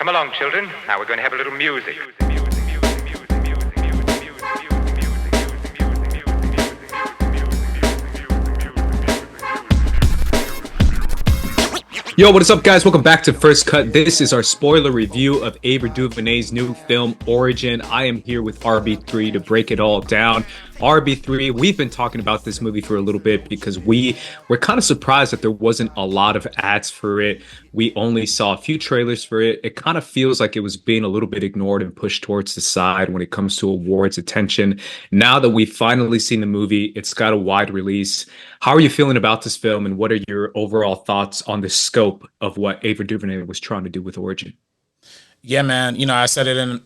Come along, children. Now we're going to have a little music. Yo, what is up, guys? Welcome back to First Cut. This is our spoiler review of Ava DuVernay's new film, Origin. I am here with RB3 to break it all down. RB3, we've been talking about this movie for a little bit because we were kind of surprised that there wasn't a lot of ads for it. We only saw a few trailers for it. It kind of feels like it was being a little bit ignored and pushed towards the side when it comes to awards attention. Now that we've finally seen the movie, it's got a wide release. How are you feeling about this film, and what are your overall thoughts on the scope of what Ava DuVernay was trying to do with Origin? Yeah, man. You know, I said it in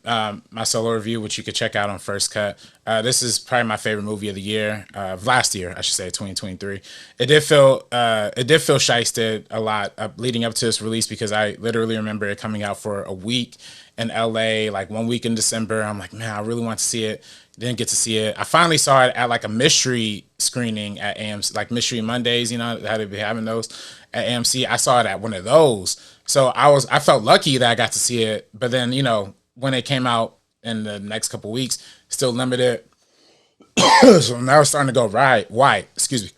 my solo review, which you could check out on First Cut. This is probably my favorite movie of the year, last year, I should say, 2023. It did feel shysted a lot leading up to this release, because I literally remember it coming out for a week in LA, like 1 week in December. I'm like, man, I really want to see it. Didn't get to see it. I finally saw it at like a mystery screening at AMC, like Mystery Mondays, you know, how they be having those at AMC. I saw it at one of those. So I felt lucky that I got to see it. But then, you know, when it came out in the next couple of weeks, still limited. So now it's starting to go white, excuse me.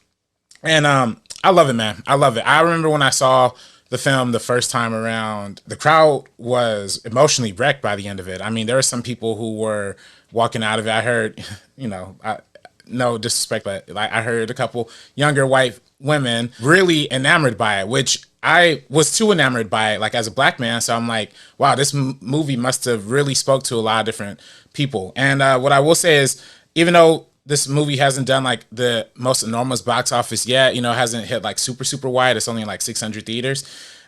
And I love it, man. I love it. I remember when I saw the film the first time around, the crowd was emotionally wrecked by the end of it. I mean, there were some people who were walking out of it. I heard, you know, no disrespect, but like I heard a couple younger white women really enamored by it, which I was too enamored by it, like as a black man. So I'm like, wow, this movie must have really spoke to a lot of different people. And what I will say is, even though this movie hasn't done like the most enormous box office yet, you know, it hasn't hit like super wide. It's only in like 600 theaters.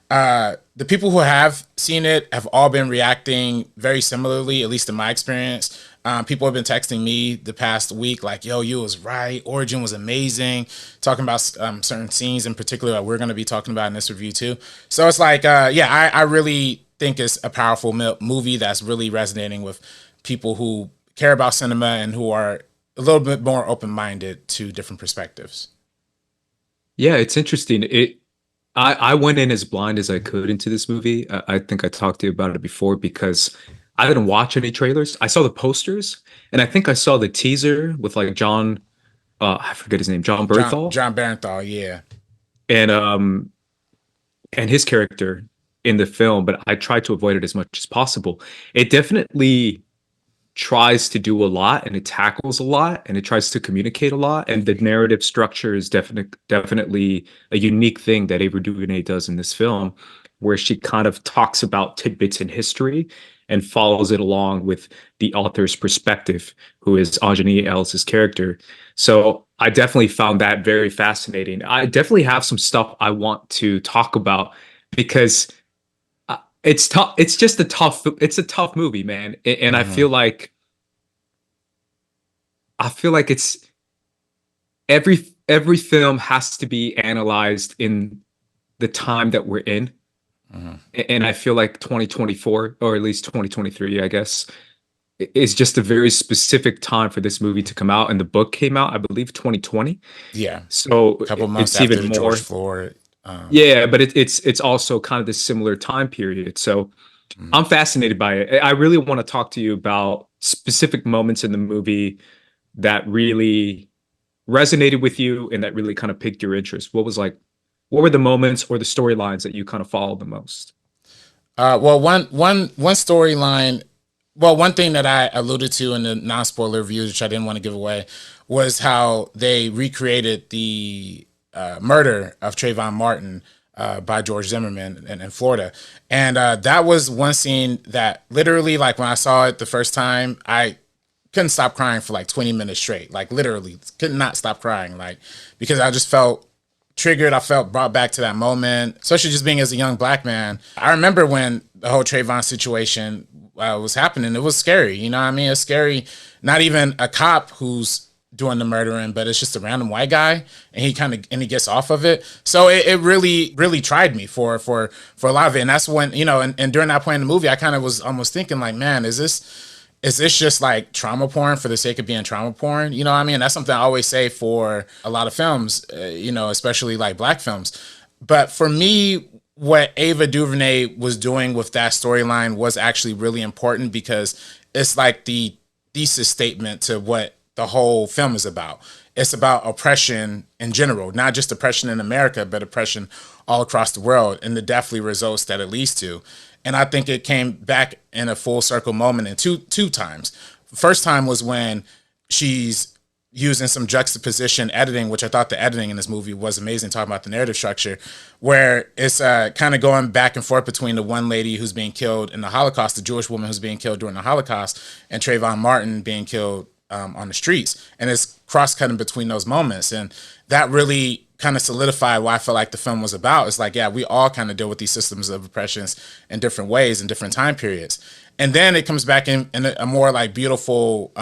The people who have seen it have all been reacting very similarly, at least in my experience. People have been texting me the past week like, yo, you was right. Origin was amazing. Talking about certain scenes in particular that we're going to be talking about in this review too. So it's like, I really think it's a powerful movie that's really resonating with people who care about cinema and who are a little bit more open-minded to different perspectives. Yeah, it's interesting. I went in as blind as I could into this movie. I think I talked to you about it before, because I didn't watch any trailers. I saw the posters, and I think I saw the teaser with like Jon, I forget his name, Jon Bernthal. Jon Bernthal, yeah. And his character in the film, but I tried to avoid it as much as possible. It definitely tries to do a lot, and it tackles a lot, and it tries to communicate a lot, and the narrative structure is definitely a unique thing that Ava DuVernay does in this film, where she kind of talks about tidbits in history and follows it along with the author's perspective, who is Aunjanue Ellis' character. So I definitely found that very fascinating. I definitely have some stuff I want to talk about, because it's tough. It's just a tough movie, man. And I feel like it's every film has to be analyzed in the time that we're in. And I feel like 2024, or at least 2023, I guess, is just a very specific time for this movie to come out. And the book came out, I believe, 2020. Yeah. So a couple months it's after even more. George Floyd. Yeah, but it's also kind of this similar time period. So I'm fascinated by it. I really want to talk to you about specific moments in the movie that really resonated with you and that really kind of piqued your interest. What were the moments or the storylines that you kind of followed the most? Well, one storyline. Well, one thing that I alluded to in the non-spoiler reviews, which I didn't want to give away, was how they recreated the murder of Trayvon Martin by George Zimmerman in Florida. And that was one scene that literally, like when I saw it the first time, I couldn't stop crying for like 20 minutes straight. Like literally could not stop crying, like, because I just felt triggered. I felt brought back to that moment, especially just being as a young black man. I remember when the whole Trayvon situation was happening. It was scary. You know what I mean? It's scary. Not even a cop who's doing the murdering, but it's just a random white guy, and he gets off of it. So it really tried me for a lot of it. And that's when, you know, and during that point in the movie, I kind of was almost thinking like, man, is this just like trauma porn for the sake of being trauma porn? You know what I mean? That's something I always say for a lot of films, you know, especially like black films. But for me, what Ava DuVernay was doing with that storyline was actually really important, because it's like the thesis statement to what the whole film is about. It's about oppression in general, not just oppression in America, but oppression all across the world, and the deathly results that it leads to. And I think it came back in a full circle moment in two times. First time was when she's using some juxtaposition editing, which I thought the editing in this movie was amazing, talking about the narrative structure, where it's kind of going back and forth between the one lady who's being killed in the Holocaust, the Jewish woman who's being killed during the Holocaust, and Trayvon Martin being killed on the streets. And it's cross-cutting between those moments. And that really kind of solidified what I felt like the film was about. It's like, yeah, we all kind of deal with these systems of oppressions in different ways in different time periods. And then it comes back in a more like beautiful,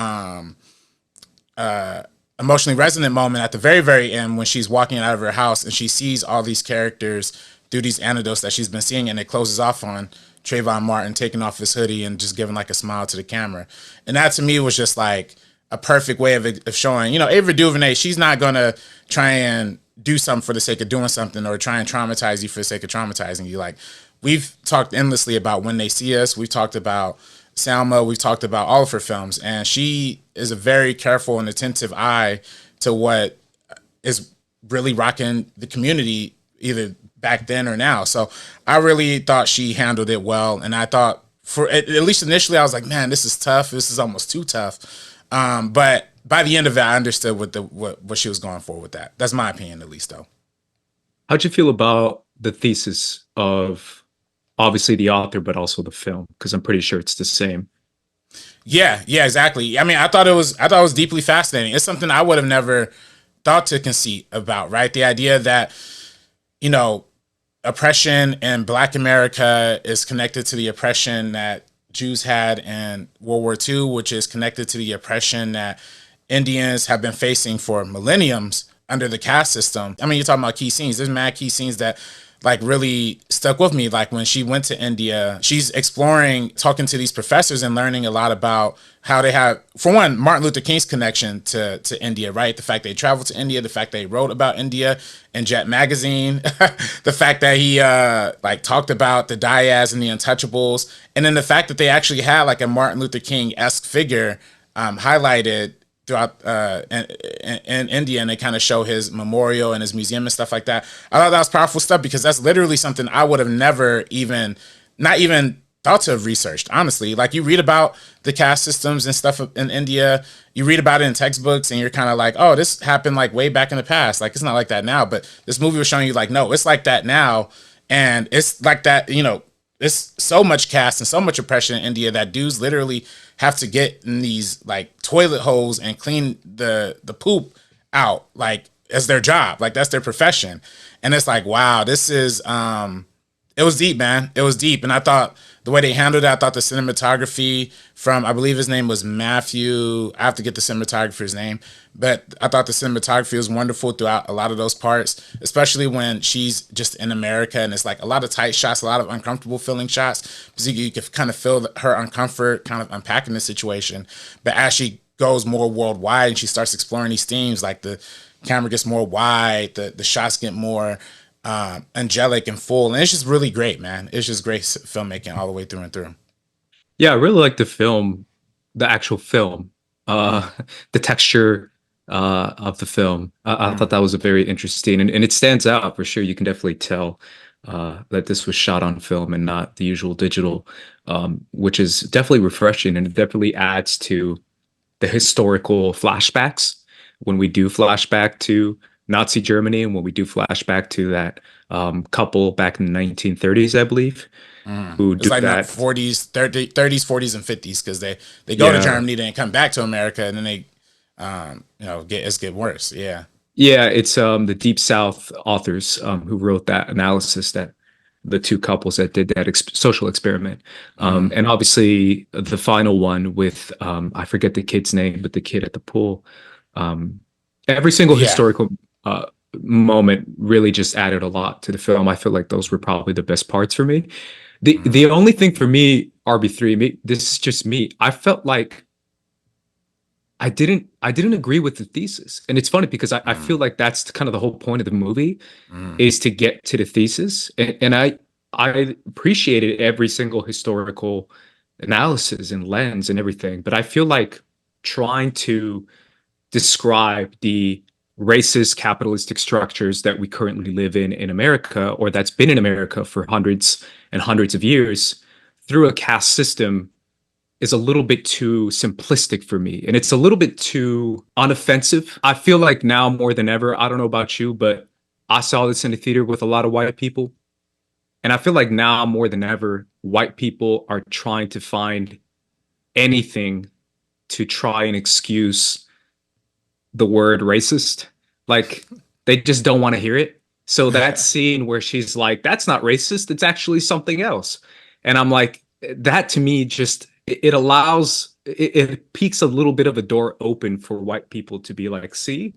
emotionally resonant moment at the very, very end, when she's walking out of her house and she sees all these characters through these anecdotes that she's been seeing, and it closes off on Trayvon Martin taking off his hoodie and just giving like a smile to the camera. And that to me was just like a perfect way of showing, you know, Ava DuVernay, she's not gonna try and do something for the sake of doing something, or try and traumatize you for the sake of traumatizing you. Like, we've talked endlessly about When They See Us, we've talked about Selma, we've talked about all of her films, and she is a very careful and attentive eye to what is really rocking the community, either back then or now. So I really thought she handled it well, and I thought, for at least initially, I was like, man, this is tough. This is almost too tough. But by the end of it, I understood what she was going for with that. That's my opinion, at least, though. How'd you feel about the thesis of obviously the author, but also the film? Because I'm pretty sure it's the same. Yeah, exactly. I mean, I thought it was deeply fascinating. It's something I would have never thought to conceit about, right? The idea that, you know, oppression in Black America is connected to the oppression that Jews had in World War II, which is connected to the oppression that Indians have been facing for millenniums under the caste system. I mean, you're talking about key scenes. There's mad key scenes that like really stuck with me. Like when she went to India, she's exploring, talking to these professors and learning a lot about how they have, for one, Martin Luther King's connection to India, right? The fact they traveled to India, the fact they wrote about India in Jet magazine, the fact that he like talked about the Diaz and the Untouchables, and then the fact that they actually had like a Martin Luther King-esque figure highlighted throughout in India, and they kind of show his memorial and his museum and stuff like that. I thought that was powerful stuff, because that's literally something I would have never not even thought to have researched, honestly. Like, you read about the caste systems and stuff in India, you read about it in textbooks, and you're kind of like, oh, this happened like way back in the past. Like, it's not like that now. But this movie was showing you like, no, it's like that now. And it's like that, you know, there's so much caste and so much oppression in India that dudes literally have to get in these like toilet holes and clean the poop out, like, as their job. Like, that's their profession. And it's like, wow, this is it was deep, man. It was deep. And I thought the way they handled it, I thought the cinematography from, I believe his name was Matthew. I have to get the cinematographer's name, but I thought the cinematography was wonderful throughout a lot of those parts, especially when she's just in America and it's like a lot of tight shots, a lot of uncomfortable feeling shots, because you can kind of feel her uncomfort kind of unpacking the situation. But as she goes more worldwide and she starts exploring these themes, like the camera gets more wide, the shots get more angelic and full, and it's just really great, man. It's just great filmmaking all the way through and through. Yeah, I really like the film, the actual film, the texture of the film. I thought that was a very interesting, and it stands out for sure. You can definitely tell that this was shot on film and not the usual digital, which is definitely refreshing, and it definitely adds to the historical flashbacks when we do flashback to Nazi Germany, and when we do flashback to that couple back in the 1930s, I believe, who do like that 40s, 30s, 40s, and 50s, because they go to Germany, then come back to America, and then they get worse. Yeah, it's the Deep South authors who wrote that analysis, that the two couples that did that social experiment, and obviously the final one with I forget the kid's name, but the kid at the pool. Every single historical moment really just added a lot to the film. I feel like those were probably the best parts for me. The only thing for me, RB3, this is just me, I felt like I didn't agree with the thesis. And it's funny because I feel like that's kind of the whole point of the movie, is to get to the thesis. And I appreciated every single historical analysis and lens and everything, but I feel like trying to describe the racist capitalistic structures that we currently live in America, or that's been in America for hundreds and hundreds of years, through a caste system is a little bit too simplistic for me. And it's a little bit too unoffensive. I feel like now more than ever, I don't know about you, but I saw this in the theater with a lot of white people. And I feel like now more than ever, white people are trying to find anything to try and excuse the word racist. Like, they just don't want to hear it. So that scene where she's like, that's not racist, it's actually something else. And I'm like, that to me just, it allows, it peaks a little bit of a door open for white people to be like, see,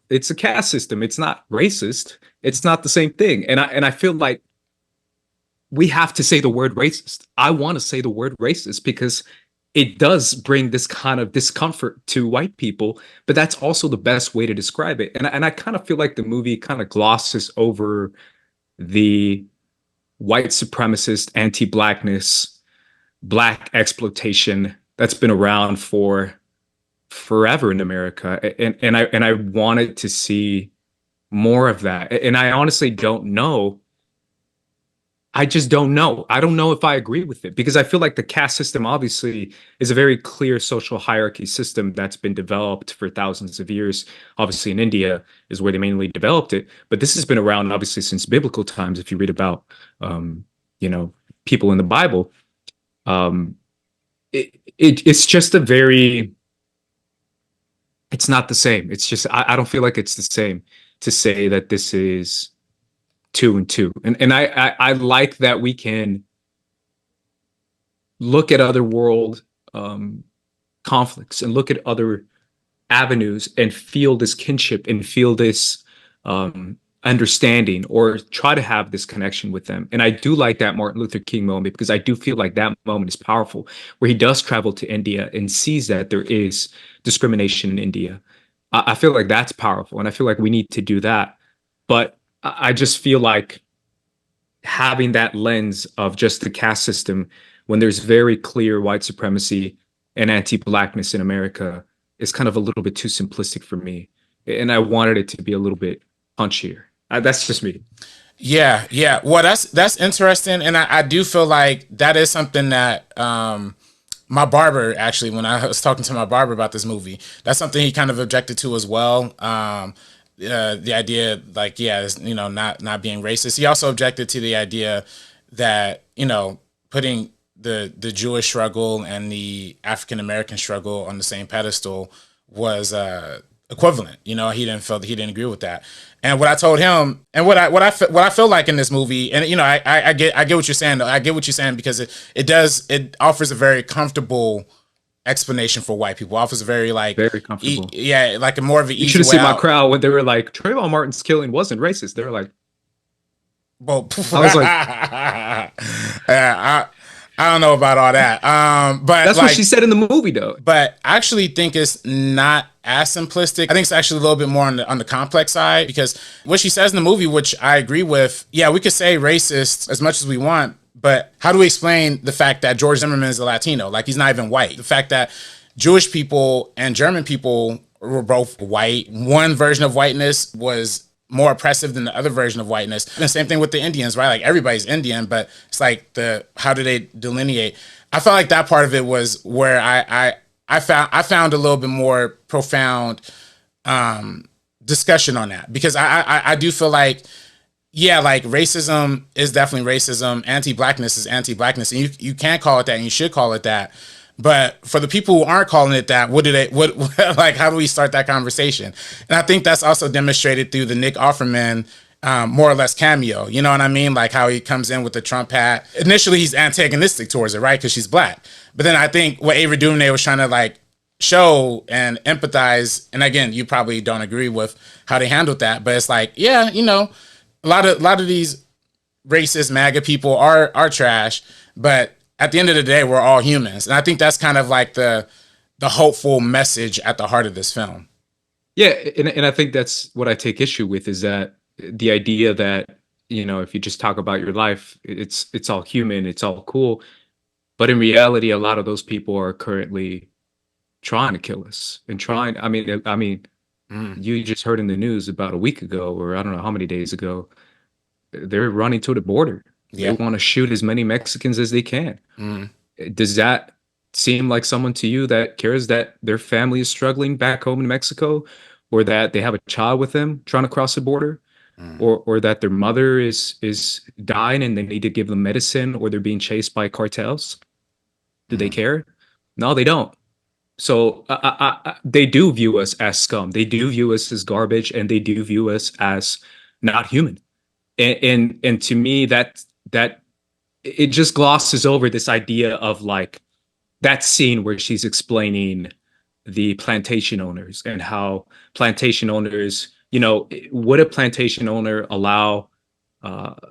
it's a caste system. It's not racist. It's not the same thing. And I feel like we have to say the word racist. I want to say the word racist because it does bring this kind of discomfort to white people, but that's also the best way to describe it. And I kind of feel like the movie kind of glosses over the white supremacist, anti-blackness, black exploitation that's been around for forever in America. And I wanted to see more of that. And I honestly don't know. I just don't know. I don't know if I agree with it because I feel like the caste system obviously is a very clear social hierarchy system that's been developed for thousands of years. Obviously in India is where they mainly developed it, but this has been around obviously since biblical times. If you read about, people in the Bible, it's just a very, it's not the same. It's just, I don't feel like it's the same to say that this is 2 and 2. And I like that we can look at other world conflicts and look at other avenues and feel this kinship and feel this understanding or try to have this connection with them. And I do like that Martin Luther King moment because I do feel like that moment is powerful where he does travel to India and sees that there is discrimination in India. I feel like that's powerful. And I feel like we need to do that. But I just feel like having that lens of just the caste system when there's very clear white supremacy and anti-blackness in America is kind of a little bit too simplistic for me. And I wanted it to be a little bit punchier. That's just me. Yeah. Well, that's interesting. And I do feel like that is something that my barber, actually, when I was talking to my barber about this movie, that's something he kind of objected to as well. The idea, like, not being racist. He also objected to the idea that, putting the Jewish struggle and the African American struggle on the same pedestal was equivalent. He didn't agree with that. And what I told him, and what I feel like in this movie, and I get what you're saying. I get what you're saying because it offers a very comfortable explanation for white people. Offers a very comfortable. Like a more of an easy way out. You should have seen my crowd when they were like, Trayvon Martin's killing wasn't racist. They were like, well, I was like, I don't know about all that. But that's what she said in the movie, though. But I actually think it's not as simplistic. I think it's actually a little bit more on the complex side because what she says in the movie, which I agree with, we could say racist as much as we want, but how do we explain the fact that George Zimmerman is a Latino? Like, he's not even white. The fact that Jewish people and German people were both white. One version of whiteness was more oppressive than the other version of whiteness. And the same thing with the Indians, right? Like, everybody's Indian, but it's like how do they delineate? I felt like that part of it was where I found a little bit more profound discussion on that because I do feel like, like racism is definitely racism. Anti-blackness is anti-blackness, and you can call it that, and you should call it that. But for the people who aren't calling it that, how do we start that conversation? And I think that's also demonstrated through the Nick Offerman more or less cameo. You know what I mean? Like how he comes in with the Trump hat. Initially, he's antagonistic towards it, right? Because she's black. But then I think what Ava DuVernay was trying to show and empathize, and again, you probably don't agree with how they handled that, but it's like, a lot of these racist MAGA people are trash, but at the end of the day, we're all humans. And I think that's kind of like the hopeful message at the heart of this film. Yeah, and I think that's what I take issue with is that the idea that if you just talk about your life, it's all human, it's all cool. But in reality, a lot of those people are currently trying to kill us and trying. I mean, you just heard in the news about a week ago, or I don't know how many days ago, they're running to the border. They Yeah. want to shoot as many Mexicans as they can. Does that seem like someone to you that cares that their family is struggling back home in Mexico, or that they have a child with them trying to cross the border, or that their mother is dying and they need to give them medicine, or they're being chased by cartels? Do they care? No, they don't. So they do view us as scum. They do view us as garbage, and they do view us as not human. And to me, that it just glosses over this idea of like that scene where she's explaining the plantation owners and how plantation owners, would a plantation owner allow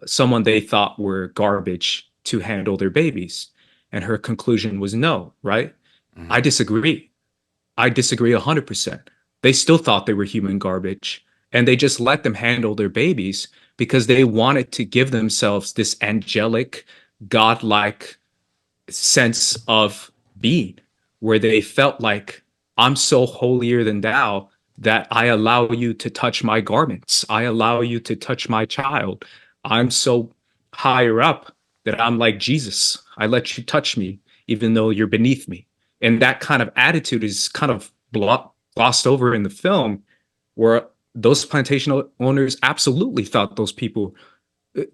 someone they thought were garbage to handle their babies? And her conclusion was no, right? I disagree. I disagree 100%. They still thought they were human garbage, and they just let them handle their babies because they wanted to give themselves this angelic, godlike sense of being, where they felt like, I'm so holier than thou that I allow you to touch my garments. I allow you to touch my child. I'm so higher up that I'm like Jesus. I let you touch me, even though you're beneath me. And that kind of attitude is kind of glossed over in the film, where those plantation owners absolutely thought those people,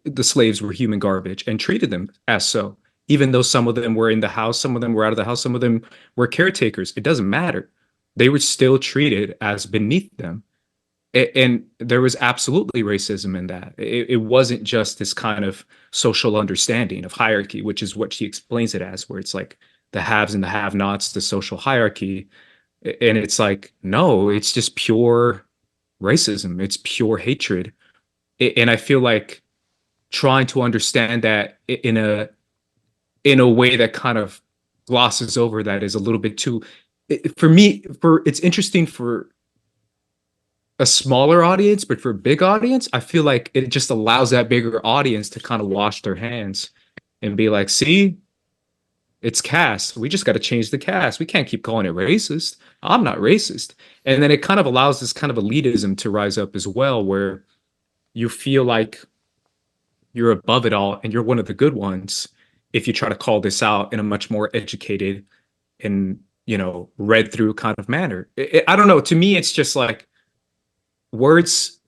the slaves, were human garbage and treated them as so. Even though some of them were in the house, some of them were out of the house, some of them were caretakers. It doesn't matter. They were still treated as beneath them. And there was absolutely racism in that. It wasn't just this kind of social understanding of hierarchy, which is what she explains it as, where it's like the haves and the have-nots, the social hierarchy. And it's like, no, it's just pure racism. It's pure hatred. And I feel like trying to understand that in a way that kind of glosses over that is a little bit too, for me, it's interesting for a smaller audience, but for a big audience, I feel like it just allows that bigger audience to kind of wash their hands and be like, see, it's caste. We just got to change the caste. We can't keep calling it racist. I'm not racist. And then it kind of allows this kind of elitism to rise up as well, where you feel like you're above it all and you're one of the good ones if you try to call this out in a much more educated and, read through kind of manner. I don't know. To me, it's just like words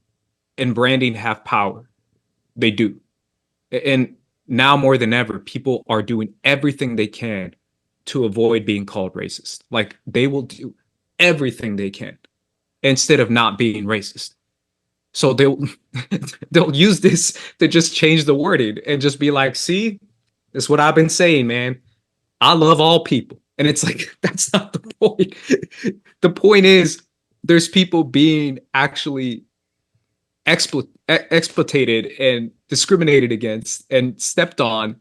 and branding have power. They do. And now more than ever, people are doing everything they can to avoid being called racist. Like they will do everything they can instead of not being racist. So they'll use this to just change the wording and just be like, see, that's what I've been saying, man. I love all people. And it's like, that's not the point. The point is there's people being actually exploited and discriminated against and stepped on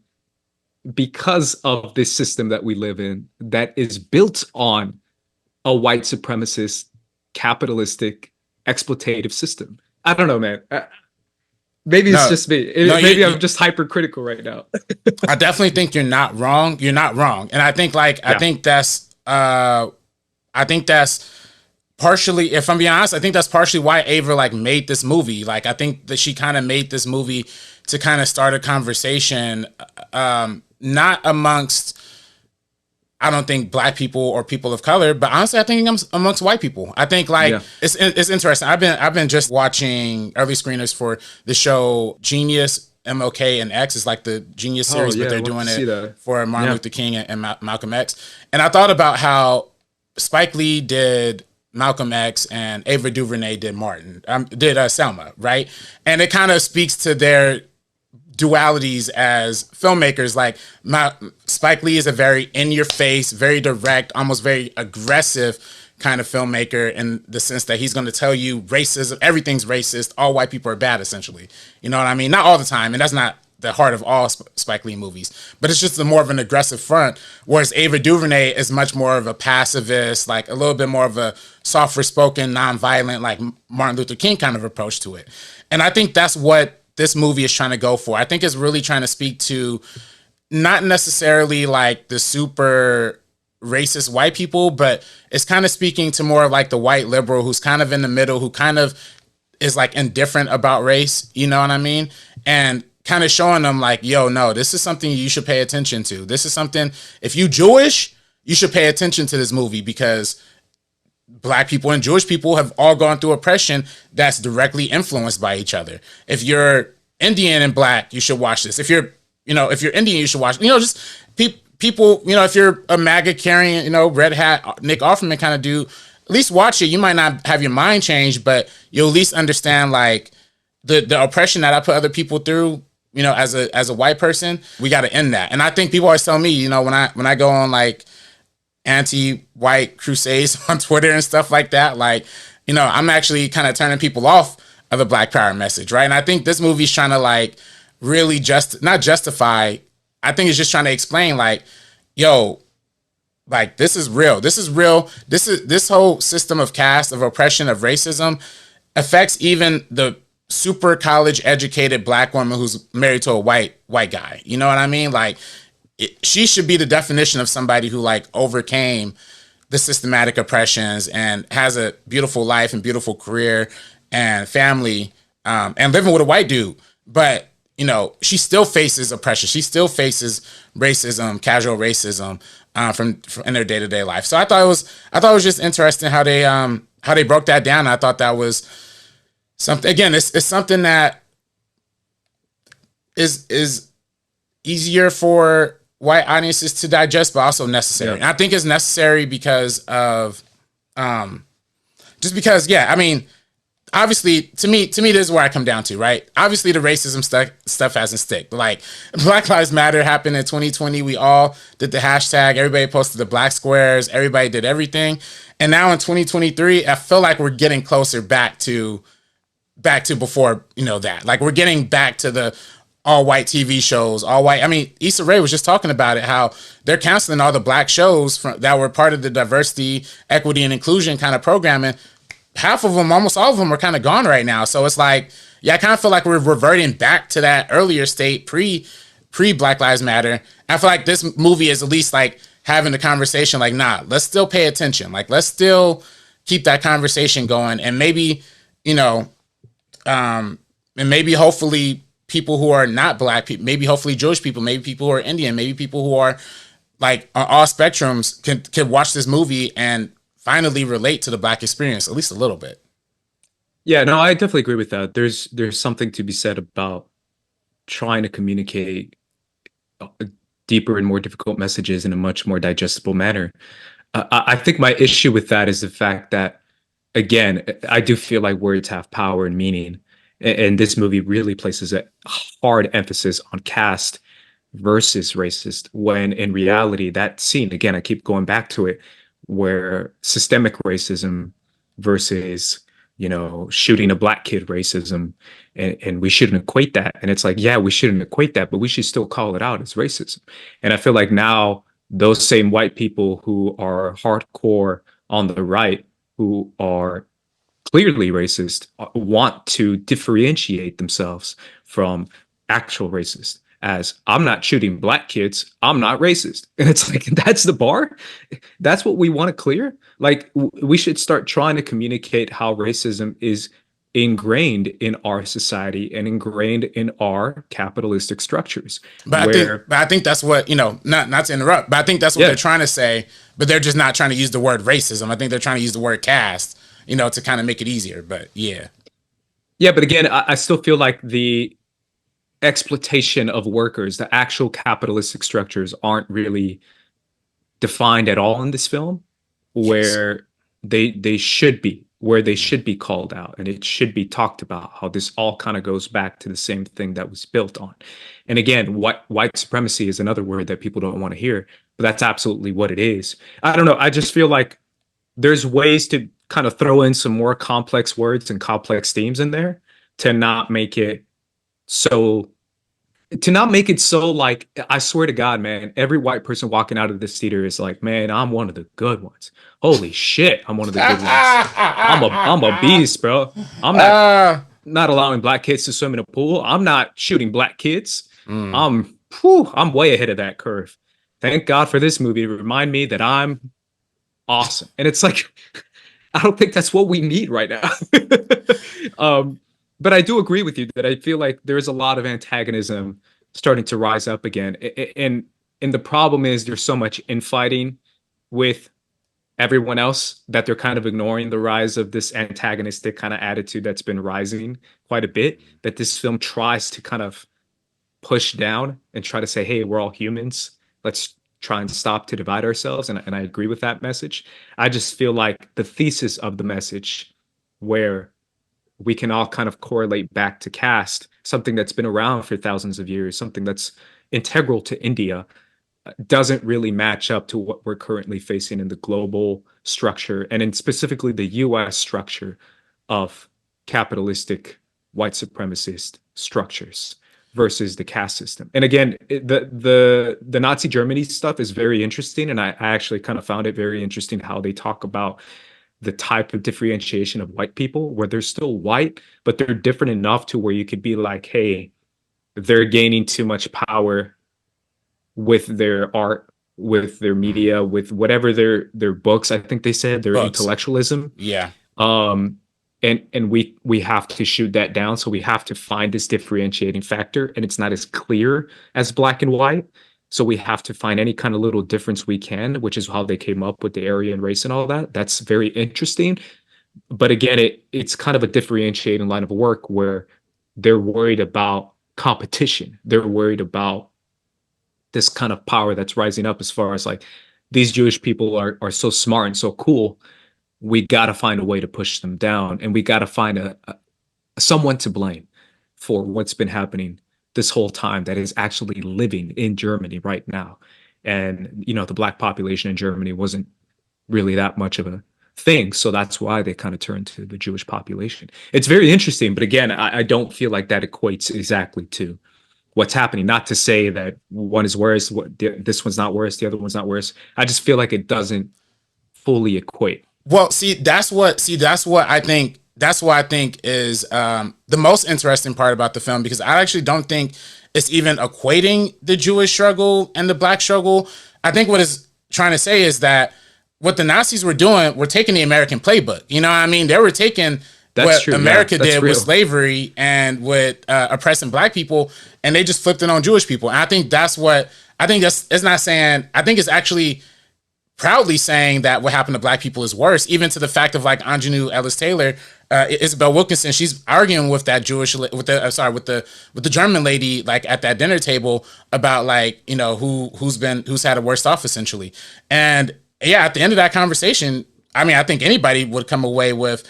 because of this system that we live in that is built on a white supremacist, capitalistic, exploitative system. I don't know, man. Maybe it's just me. Maybe I'm just hypercritical right now. I definitely think you're not wrong. You're not wrong. And I think I think that's partially, if I'm being honest, I think that's partially why Ava made this movie. I think that she kind of made this movie to kind of start a conversation, not amongst, I don't think, black people or people of color, but honestly, I think amongst white people. I think it's interesting. I've been just watching early screeners for the show Genius, MLK, and X. It's like the Genius series, but they're doing it for Martin Luther King and Malcolm X. And I thought about how Spike Lee did Malcolm X and Ava DuVernay did Selma, right? And it kind of speaks to their dualities as filmmakers. Spike Lee is a very in-your-face, very direct, almost very aggressive kind of filmmaker in the sense that he's going to tell you racism, everything's racist, all white people are bad, essentially. You know what I mean? Not all the time, and that's not the heart of all Spike Lee movies, but it's just more of an aggressive front, whereas Ava DuVernay is much more of a pacifist, a little bit more of a softer spoken, non-violent, Martin Luther King kind of approach to it. And I think that's what this movie is trying to go for. I think it's really trying to speak to not necessarily like the super racist white people, but it's kind of speaking to more of like the white liberal who's kind of in the middle, who kind of is like indifferent about race, you know what I mean? And kind of showing them like, yo, no, this is something you should pay attention to. This is something, if you Jewish, you should pay attention to this movie, because Black people and Jewish people have all gone through oppression that's directly influenced by each other. If you're Indian and Black, you should watch this. If you're Indian, you should watch, just people, if you're a MAGA carrying, red hat, Nick Offerman kind of dude, at least watch it. You might not have your mind changed, but you'll at least understand like the oppression that I put other people through, as a white person. We got to end that. And I think people always tell me, when I go on like anti-white crusades on Twitter and stuff like that, like, I'm actually kind of turning people off of the Black Power message, right? And I think this movie's trying to like really not justify. I think it's just trying to explain like, yo, like this is real. This is real. This whole system of caste, of oppression, of racism affects even the super college educated Black woman who's married to a white guy. You know what I mean? Like she should be the definition of somebody who like overcame the systematic oppressions and has a beautiful life and beautiful career and family, and living with a white dude. But she still faces oppression. She still faces racism, casual racism, from in their day-to-day life. So I thought it was just interesting how they broke that down. I thought that was something. Again, it's something that is easier for white audiences to digest, but also necessary. Yeah. And I think it's necessary because of obviously, to me, this is where I come down to, right? Obviously, the racism stuff hasn't stick. Like, Black Lives Matter happened in 2020. We all did the hashtag. Everybody posted the black squares. Everybody did everything. And now in 2023, I feel like we're getting closer back to before, that. Like, we're getting back to the all-white TV shows, all-white. I mean, Issa Rae was just talking about it, how they're canceling all the Black shows that were part of the diversity, equity, and inclusion kind of programming. Half of them, almost all of them, are kind of gone right now. So it's like, I kind of feel like we're reverting back to that earlier state pre Black Lives Matter. I feel like this movie is at least like having the conversation like, nah, let's still pay attention. Like, let's still keep that conversation going. And maybe, and maybe hopefully people who are not Black people, maybe hopefully Jewish people, maybe people who are Indian, maybe people who are like on all spectrums can watch this movie and finally relate to the Black experience, at least a little bit. Yeah, no, I definitely agree with that. There's something to be said about trying to communicate deeper and more difficult messages in a much more digestible manner. I think my issue with that is the fact that, again, I do feel like words have power and meaning. And this movie really places a hard emphasis on caste versus racist, when in reality, that scene, again, I keep going back to it, where systemic racism versus, shooting a Black kid racism, and we shouldn't equate that. And it's like, yeah, we shouldn't equate that, but we should still call it out as racism. And I feel like now those same white people who are hardcore on the right, who are clearly racist, want to differentiate themselves from actual racists. As I'm not shooting Black kids, I'm not racist. And it's like, that's the bar? That's what we want to clear? Like, we should start trying to communicate how racism is ingrained in our society and ingrained in our capitalistic structures. But I think that's what, not to interrupt, but I think that's what they're trying to say, but they're just not trying to use the word racism. I think they're trying to use the word caste, to kind of make it easier, but yeah. Yeah, but again, I still feel like the exploitation of workers, the actual capitalistic structures, aren't really defined at all in this film, where they should be, where they should be called out, and it should be talked about, how this all kind of goes back to the same thing that was built on. And again, white supremacy is another word that people don't want to hear, but that's absolutely what it is. I don't know. I just feel like there's ways to kind of throw in some more complex words and complex themes in there to not make it so like, I swear to God, man, every white person walking out of this theater is like, man, I'm one of the good ones. Holy shit, I'm one of the good ones. I'm a beast, bro. I'm not allowing black kids to swim in a pool. I'm not shooting black kids. Mm. I'm way ahead of that curve. Thank God for this movie to remind me that I'm awesome. And it's like, I don't think that's what we need right now. But I do agree with you that I feel like there's a lot of antagonism starting to rise up again. And the problem is there's so much infighting with everyone else that they're kind of ignoring the rise of this antagonistic kind of attitude that's been rising quite a bit, that this film tries to kind of push down and try to say, hey, we're all humans. Let's try and stop to divide ourselves. And I agree with that message. I just feel like the thesis of the message, where we can all kind of correlate back to caste, something that's been around for thousands of years, something that's integral to India, doesn't really match up to what we're currently facing in the global structure, and in specifically the US structure of capitalistic white supremacist structures versus the caste system. And again, the Nazi Germany stuff is very interesting, and I actually kind of found it very interesting how they talk about the type of differentiation of white people, where they're still white, but they're different enough to where you could be like, hey, they're gaining too much power with their art, with their media, with whatever their books. I think they said their intellectualism. Yeah. And we have to shoot that down. So we have to find this differentiating factor, and it's not as clear as black and white. So we have to find any kind of little difference we can, which is how they came up with the Aryan race and all that. That's very interesting. But again, it's kind of a differentiating line of work where they're worried about competition. They're worried about this kind of power that's rising up, as far as like, these Jewish people are so smart and so cool. We got to find a way to push them down, and we got to find a someone to blame for what's been happening this whole time that is actually living in Germany right now. And, you know, the black population in Germany wasn't really that much of a thing. So that's why they kind of turned to the Jewish population. It's very interesting. But again, I don't feel like that equates exactly to what's happening. Not to say that one is worse, this one's not worse, the other one's not worse. I just feel like it doesn't fully equate. Well, that's what I think is the most interesting part about the film, because I actually don't think it's even equating the Jewish struggle and the black struggle. I think what it's trying to say is that what the Nazis were doing, were taking the American playbook. You know what I mean? They were taking what America did with slavery and with oppressing black people, and they just flipped it on Jewish people. And I think it's not saying, I think it's actually proudly saying that what happened to black people is worse, even to the fact of like Aunjanue Ellis-Taylor, Isabel Wilkerson. She's arguing with that with the German lady, like at that dinner table, about like, you know, who's had a worse off essentially. And yeah, at the end of that conversation, I mean, I think anybody would come away with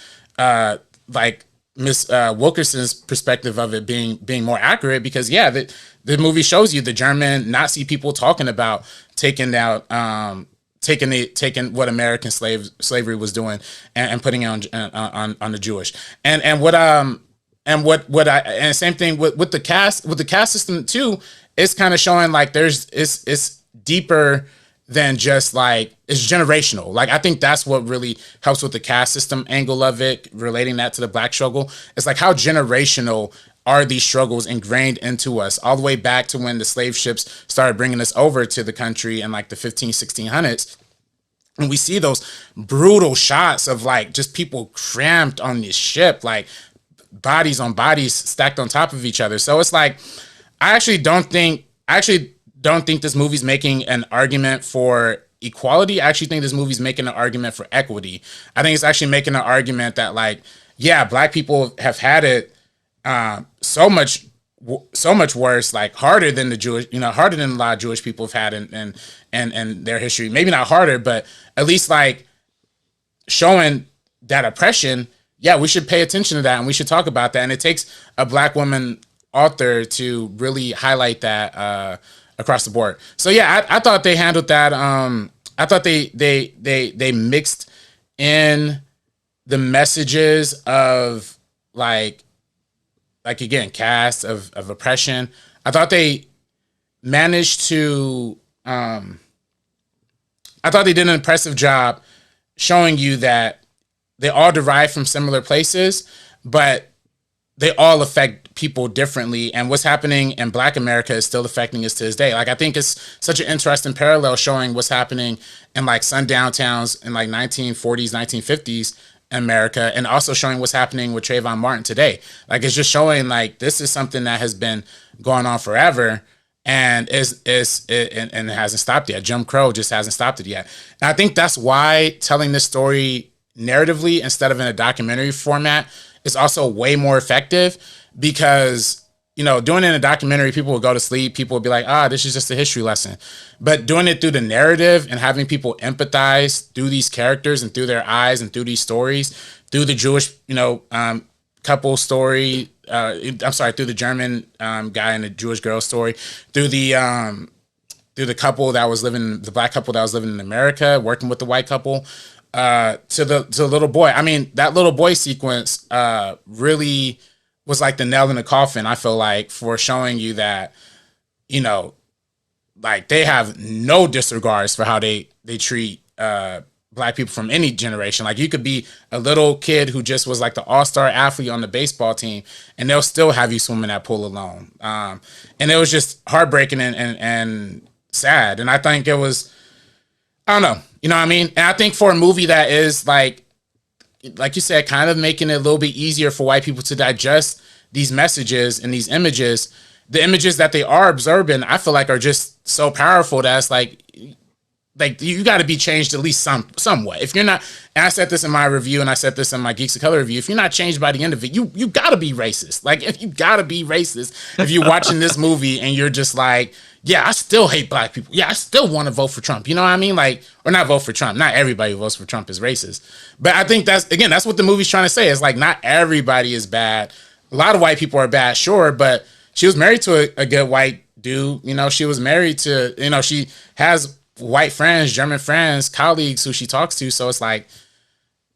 like Miss Wilkerson's perspective of it being more accurate, because yeah, the movie shows you the German Nazi people talking about taking what American slavery was doing and putting it on the Jewish. And same thing with the caste system too. It's kind of showing like it's deeper than just like, it's generational. Like, I think that's what really helps with the caste system angle of it, relating that to the black struggle. It's like, how generational are these struggles ingrained into us, all the way back to when the slave ships started bringing us over to the country in like the 1600s. And we see those brutal shots of like just people cramped on this ship, like bodies on bodies stacked on top of each other. So it's like, I actually don't think this movie's making an argument for equality. I actually think this movie's making an argument for equity. I think it's actually making an argument that like, yeah, black people have had it so much worse, like harder than harder than a lot of Jewish people have had in their history. Maybe not harder, but at least like showing that oppression. Yeah, we should pay attention to that, and we should talk about that. And it takes a black woman author to really highlight that across the board. So yeah, I thought they handled that. I thought they mixed in the messages of like again, caste, of oppression. I thought they managed to I thought they did an impressive job showing you that they all derive from similar places, but they all affect people differently, and what's happening in Black America is still affecting us to this day. Like, I think it's such an interesting parallel showing what's happening in like sundown towns in like 1940s, 1950s America, and also showing what's happening with Trayvon Martin today. Like, it's just showing like this is something that has been going on forever, and and it hasn't stopped yet. Jim Crow just hasn't stopped it yet. And I think that's why telling this story narratively instead of in a documentary format is also way more effective, because doing it in a documentary, people will go to sleep, people will be like, this is just a history lesson. But doing it through the narrative and having people empathize through these characters and through their eyes and through these stories, through the Jewish couple story, through the German guy and the Jewish girl story, through the couple that was living, the Black couple that was living in America, working with the white couple, to the little boy. I mean, that little boy sequence really was like the nail in the coffin, I feel like, for showing you that, like, they have no disregards for how they treat Black people from any generation. Like, you could be a little kid who just was like the all-star athlete on the baseball team, and they'll still have you swim in that pool alone. And it was just heartbreaking and sad. And I think it was, I don't know, you know what I mean? And I think for a movie that is like you said, kind of making it a little bit easier for white people to digest these messages and these images, the images that they are observing, I feel like are just so powerful that it's like you got to be changed at least somewhat. If you're not, and I said this in my review, and I said this in my Geeks of Color review, if you're not changed by the end of it, you got to be racist. Like, if you got to be racist, if you're watching this movie and you're just like, yeah, I still hate Black people. Yeah, I still want to vote for Trump. You know what I mean? Like, or not vote for Trump. Not everybody who votes for Trump is racist. But I think that's what the movie's trying to say. It's like, not everybody is bad. A lot of white people are bad, sure, but she was married to a good white dude. She was married to, she has white friends, German friends, colleagues who she talks to. So it's like,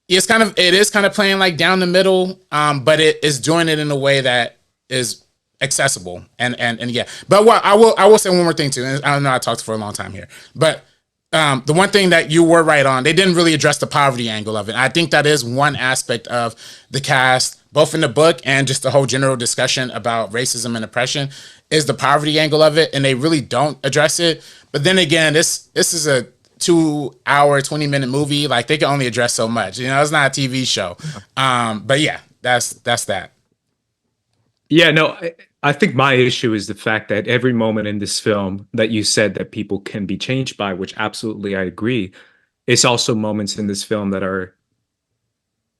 it is kind of playing like down the middle, but it is doing it in a way that is accessible and yeah. But what I will say one more thing too, and I know I talked for a long time here, but the one thing that you were right on, they didn't really address the poverty angle of it. I think that is one aspect of the cast, both in the book and just the whole general discussion about racism and oppression, is the poverty angle of it, and they really don't address it. But then again, this is a 2-hour, 20-minute movie. Like, they can only address so much. It's not a TV show. But yeah, that's that. Yeah, no, I think my issue is the fact that every moment in this film that you said that people can be changed by, which absolutely I agree, it's also moments in this film that are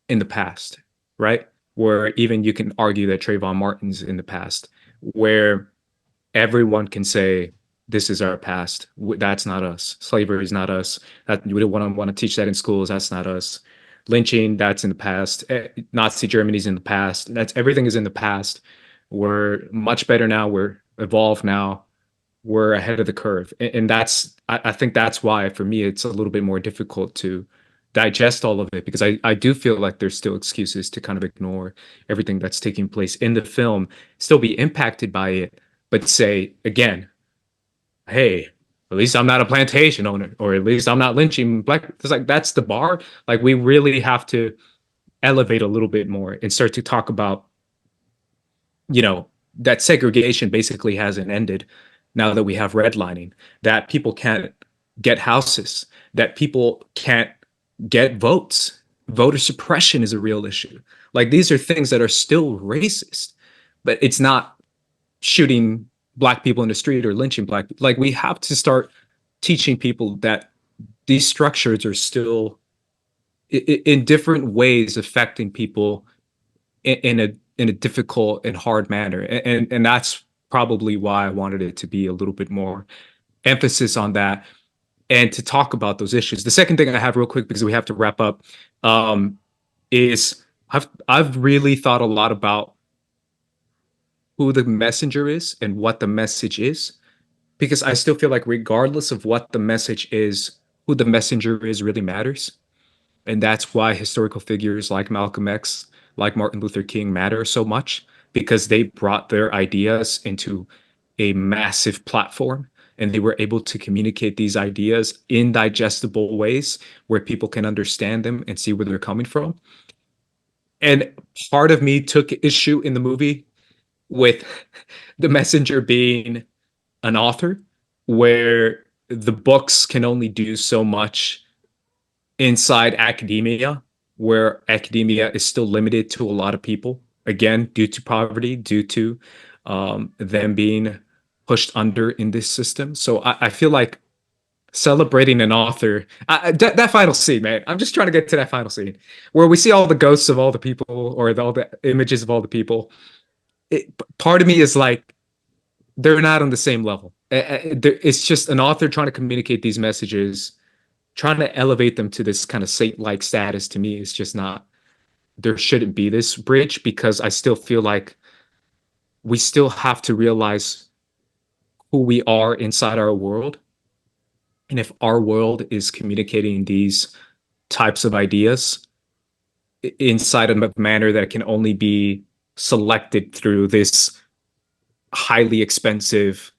in the past, right? Where even you can argue that Trayvon Martin's in the past, where everyone can say, this is our past. That's not us. Slavery is not us. That we don't want to teach that in schools. That's not us. Lynching, that's in the past. Nazi Germany's in the past. Everything is in the past. We're much better now. We're evolved now. We're ahead of the curve. And I think that's why, for me, it's a little bit more difficult to digest all of it, because I do feel like there's still excuses to kind of ignore everything that's taking place in the film, still be impacted by it, but say, again, hey, at least I'm not a plantation owner, or at least I'm not lynching Black. It's like, that's the bar. Like, we really have to elevate a little bit more and start to talk about, that segregation basically hasn't ended now that we have redlining, that people can't get houses, that people can't get votes. Voter suppression is a real issue. Like, these are things that are still racist, but it's not shooting Black people in the street or lynching Black people. Like, we have to start teaching people that these structures are still in different ways affecting people in a difficult and hard manner. And that's probably why I wanted it to be a little bit more emphasis on that and to talk about those issues. The second thing I have real quick, because we have to wrap up, is I've really thought a lot about who the messenger is and what the message is, because I still feel like regardless of what the message is, who the messenger is really matters. And that's why historical figures like Malcolm X, like Martin Luther King matter so much, because they brought their ideas into a massive platform and they were able to communicate these ideas in digestible ways where people can understand them and see where they're coming from. And part of me took issue in the movie with the messenger being an author, where the books can only do so much inside academia, where academia is still limited to a lot of people, again, due to poverty, due to them being pushed under in this system. So I feel like celebrating an author, that final scene, man, I'm just trying to get to that final scene where we see all the ghosts of all the people, or all the images of all the people. Part of me is like, they're not on the same level. It's just an author trying to communicate these messages, trying to elevate them to this kind of saint-like status. To me, is just not, there shouldn't be this bridge, because I still feel like we still have to realize who we are inside our world. And if our world is communicating these types of ideas inside of a manner that can only be selected through this highly expensive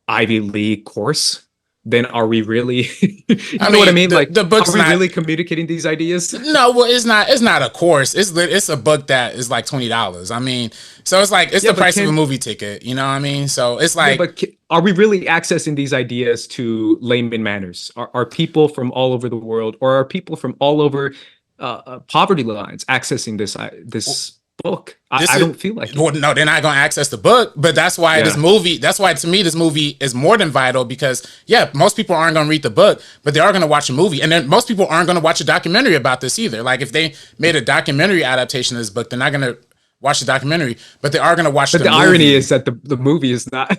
Ivy League course, then are we really, know what I mean? The book's are we really communicating these ideas? No, well, it's not a course. It's a book that is like $20. I mean, so it's like, it's the price of a movie ticket, you know what I mean? So it's like, but are we really accessing these ideas to layman manners? Are people from all over the world, or are people from all over poverty lines accessing this book? I don't feel like it. Well, no, they're not going to access the book, but that's why that's why to me this movie is more than vital, because most people aren't going to read the book, but they are going to watch a movie. And then most people aren't going to watch a documentary about this either. Like, if they made a documentary adaptation of this book, they're not going to watch the documentary, but they are going to watch the movie. But the irony is that the movie is not.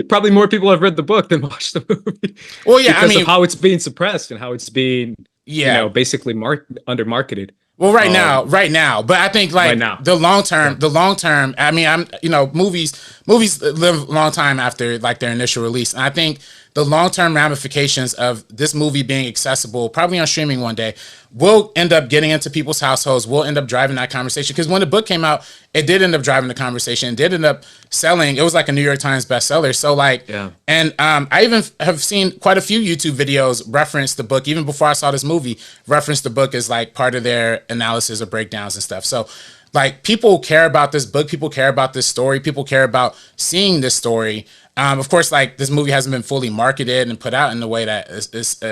Probably more people have read the book than watched the movie. Well, yeah, because of how it's being suppressed and how it's being, basically under marketed. Well, right now, but I think like the long term. I mean, movies live a long time after like their initial release, and I think the long term ramifications of this movie being accessible, probably on streaming one day, will end up getting into people's households. Will end up driving that conversation, because when the book came out, it did end up driving the conversation. It did end up selling. It was like a New York Times bestseller. So like, and I even have seen quite a few YouTube videos reference the book, even before I saw this movie, reference the book as like part of their analysis or breakdowns and stuff. So like, people care about this book, people care about this story, people care about seeing this story. Of course, like, this movie hasn't been fully marketed and put out in the way that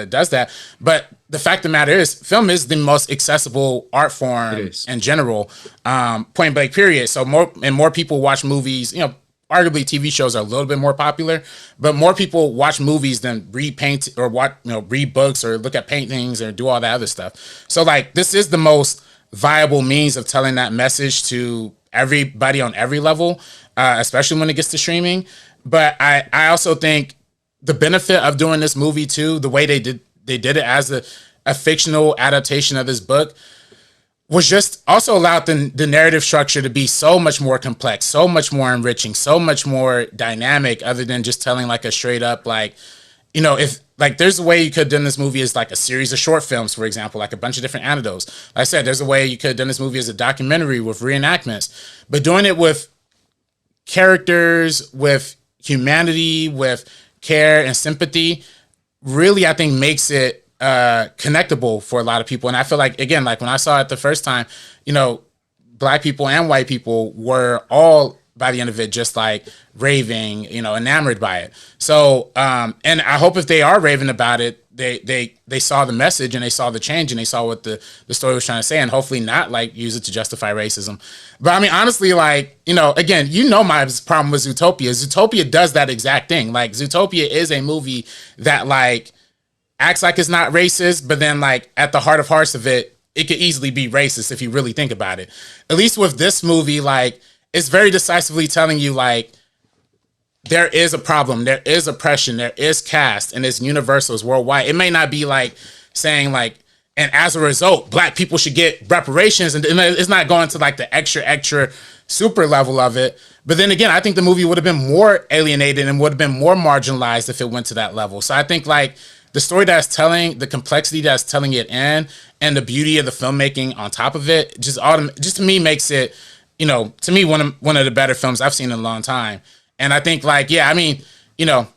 does that. But the fact of the matter is, film is the most accessible art form in general, point blank period. So more people watch movies. Arguably TV shows are a little bit more popular, but more people watch movies than read read books or look at paintings or do all that other stuff. So like, this is the most viable means of telling that message to everybody on every level, especially when it gets to streaming. But I also think the benefit of doing this movie too, the way they did it as a fictional adaptation of this book, was just also allowed the narrative structure to be so much more complex, so much more enriching, so much more dynamic, other than just telling like a straight up like, if like, there's a way you could have done this movie as like a series of short films, for example, like a bunch of different anecdotes. Like I said, there's a way you could have done this movie as a documentary with reenactments, but doing it with characters, with humanity, with care and sympathy, really, I think makes it connectable for a lot of people. And I feel like, again, like when I saw it the first time, Black people and white people were all, by the end of it, just like raving, enamored by it. So, and I hope if they are raving about it, they saw the message and they saw the change and they saw what the story was trying to say, and hopefully not like use it to justify racism. But I mean, honestly, like, again, my problem with Zootopia. Zootopia does that exact thing. Like, Zootopia is a movie that like acts like it's not racist, but then like at the heart of hearts of it, it could easily be racist if you really think about it. At least with this movie, like, it's very decisively telling you like, there is a problem, there is oppression, there is caste, and it's universal, it's worldwide. It may not be like saying like, and as a result, Black people should get reparations, and it's not going to like the extra super level of it. But then again, I think the movie would have been more alienated and would have been more marginalized if it went to that level. So I think like the story that's telling, the complexity that's telling it in, and the beauty of the filmmaking on top of it, just to me makes it, to me one of the better films I've seen in a long time. And I think like, I mean, I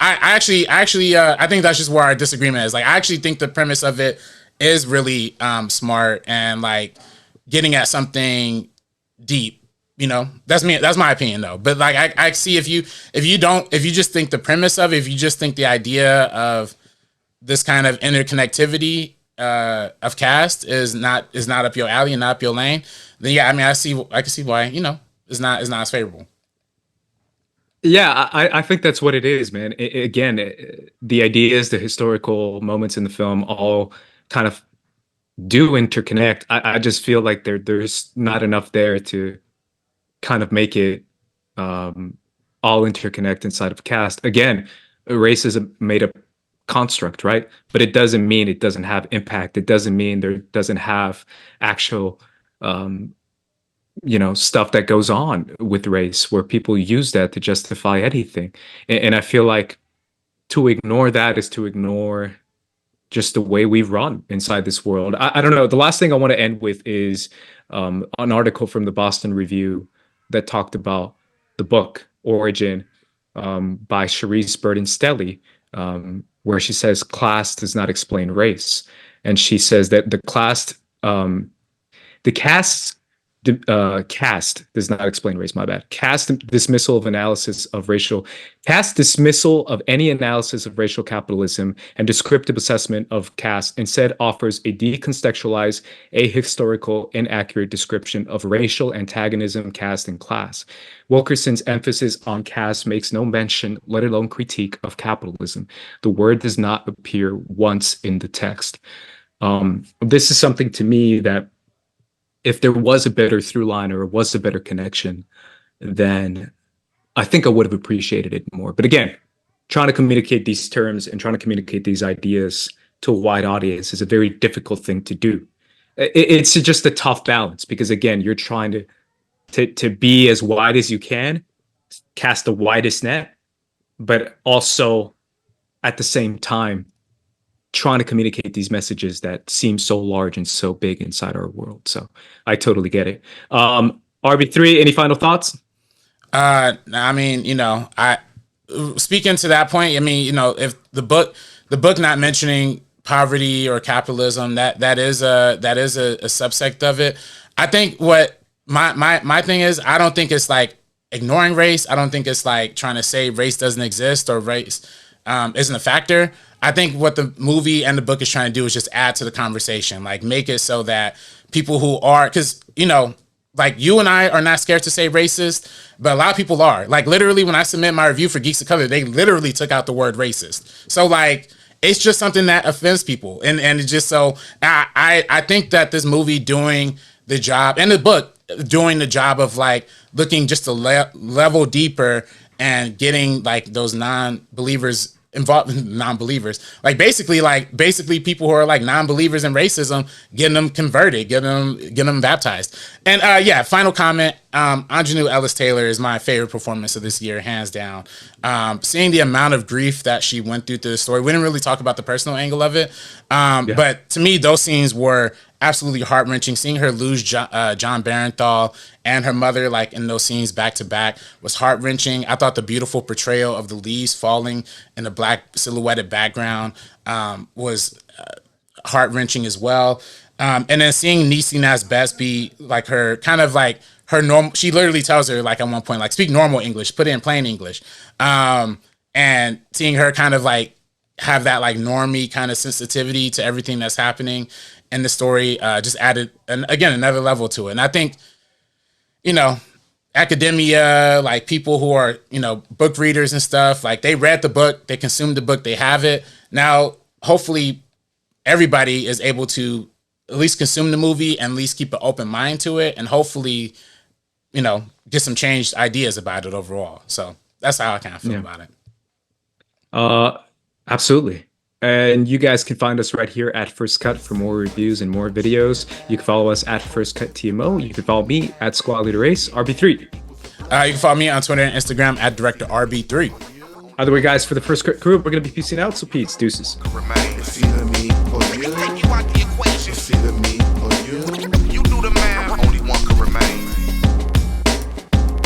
actually, I think that's just where our disagreement is. Like, I actually think the premise of it is really smart and like getting at something deep. You know, that's me. That's my opinion though. But like, I see if you just think the premise of it, if you just think the idea of this kind of interconnectivity of Caste is not up your alley and not up your lane, then yeah, I mean, I can see why, you know, it's not as favorable. Yeah, I think that's what it is, man. The ideas, the historical moments in the film all kind of do interconnect. I just feel like there's not enough there to kind of make it all interconnect inside of Caste. Again, race is a made up construct, right? But it doesn't mean it doesn't have impact. It doesn't mean there doesn't have actual stuff that goes on with race where people use that to justify anything. And I feel like to ignore that is to ignore just the way we run inside this world. I don't know. The last thing I want to end with is an article from the Boston Review that talked about the book Origin by Charisse Burden-Stelly, where she says class does not explain race. And she says that caste does not explain race. My bad. Caste dismissal of any analysis of racial capitalism and descriptive assessment of caste instead offers a decontextualized, ahistorical, inaccurate description of racial antagonism, caste, and class. Wilkerson's emphasis on caste makes no mention, let alone critique, of capitalism. The word does not appear once in the text. This is something to me that if there was a better through line or was a better connection, then I think I would have appreciated it more. But again, trying to communicate these terms and trying to communicate these ideas to a wide audience is a very difficult thing to do. It's just a tough balance because, again, you're trying to be as wide as you can, cast the widest net, but also at the same time, trying to communicate these messages that seem so large and so big inside our world. So I totally get it. RB3, any final thoughts? I mean, speaking to that point, I mean, if the book not mentioning poverty or capitalism, that is a subsect of it. I think what my thing is, I don't think it's like ignoring race. I don't think it's like trying to say race doesn't exist or race isn't a factor. I think what the movie and the book is trying to do is just add to the conversation, like make it so that people who are, because, like you and I are not scared to say racist, but a lot of people are. Like literally when I submit my review for Geeks of Color, they literally took out the word racist. So like, it's just something that offends people. And it's just so, I think that this movie doing the job, and the book doing the job of like looking just a level deeper and getting like those non-believers involved, non-believers, like basically people who are like non-believers in racism, getting them converted, getting them baptized. And final comment, Aunjanue Ellis-Taylor is my favorite performance of this year, hands down. Seeing the amount of grief that she went through the story, we didn't really talk about the personal angle of it, but to me those scenes were absolutely heart-wrenching. Seeing her lose Jon Bernthal and her mother like in those scenes back to back was heart-wrenching. I thought the beautiful portrayal of the leaves falling in the black silhouetted background was heart-wrenching as well. And then seeing Niecy Nash-Betts be like her kind of like her normal, she literally tells her like at one point like speak normal English, put it in plain English, and seeing her kind of like have that like normie kind of sensitivity to everything that's happening in the story just added, and again, another level to it. And I think, academia, like people who are, book readers and stuff, like they read the book, they consumed the book, they have it. Now, hopefully everybody is able to at least consume the movie and at least keep an open mind to it. And hopefully, get some changed ideas about it overall. So that's how I kind of feel about it. Absolutely. And you guys can find us right here at First Cut for more reviews and more videos. You can follow us at First Cut TMO. You can follow me at Squad Leader Race, RB3. You can follow me on Twitter and Instagram at Director RB3. Either way, guys, for the First Cut crew, we're going to be peacing out. So peace, deuces. It's either me or you. It's either me or you. You do the math. Only one can remain.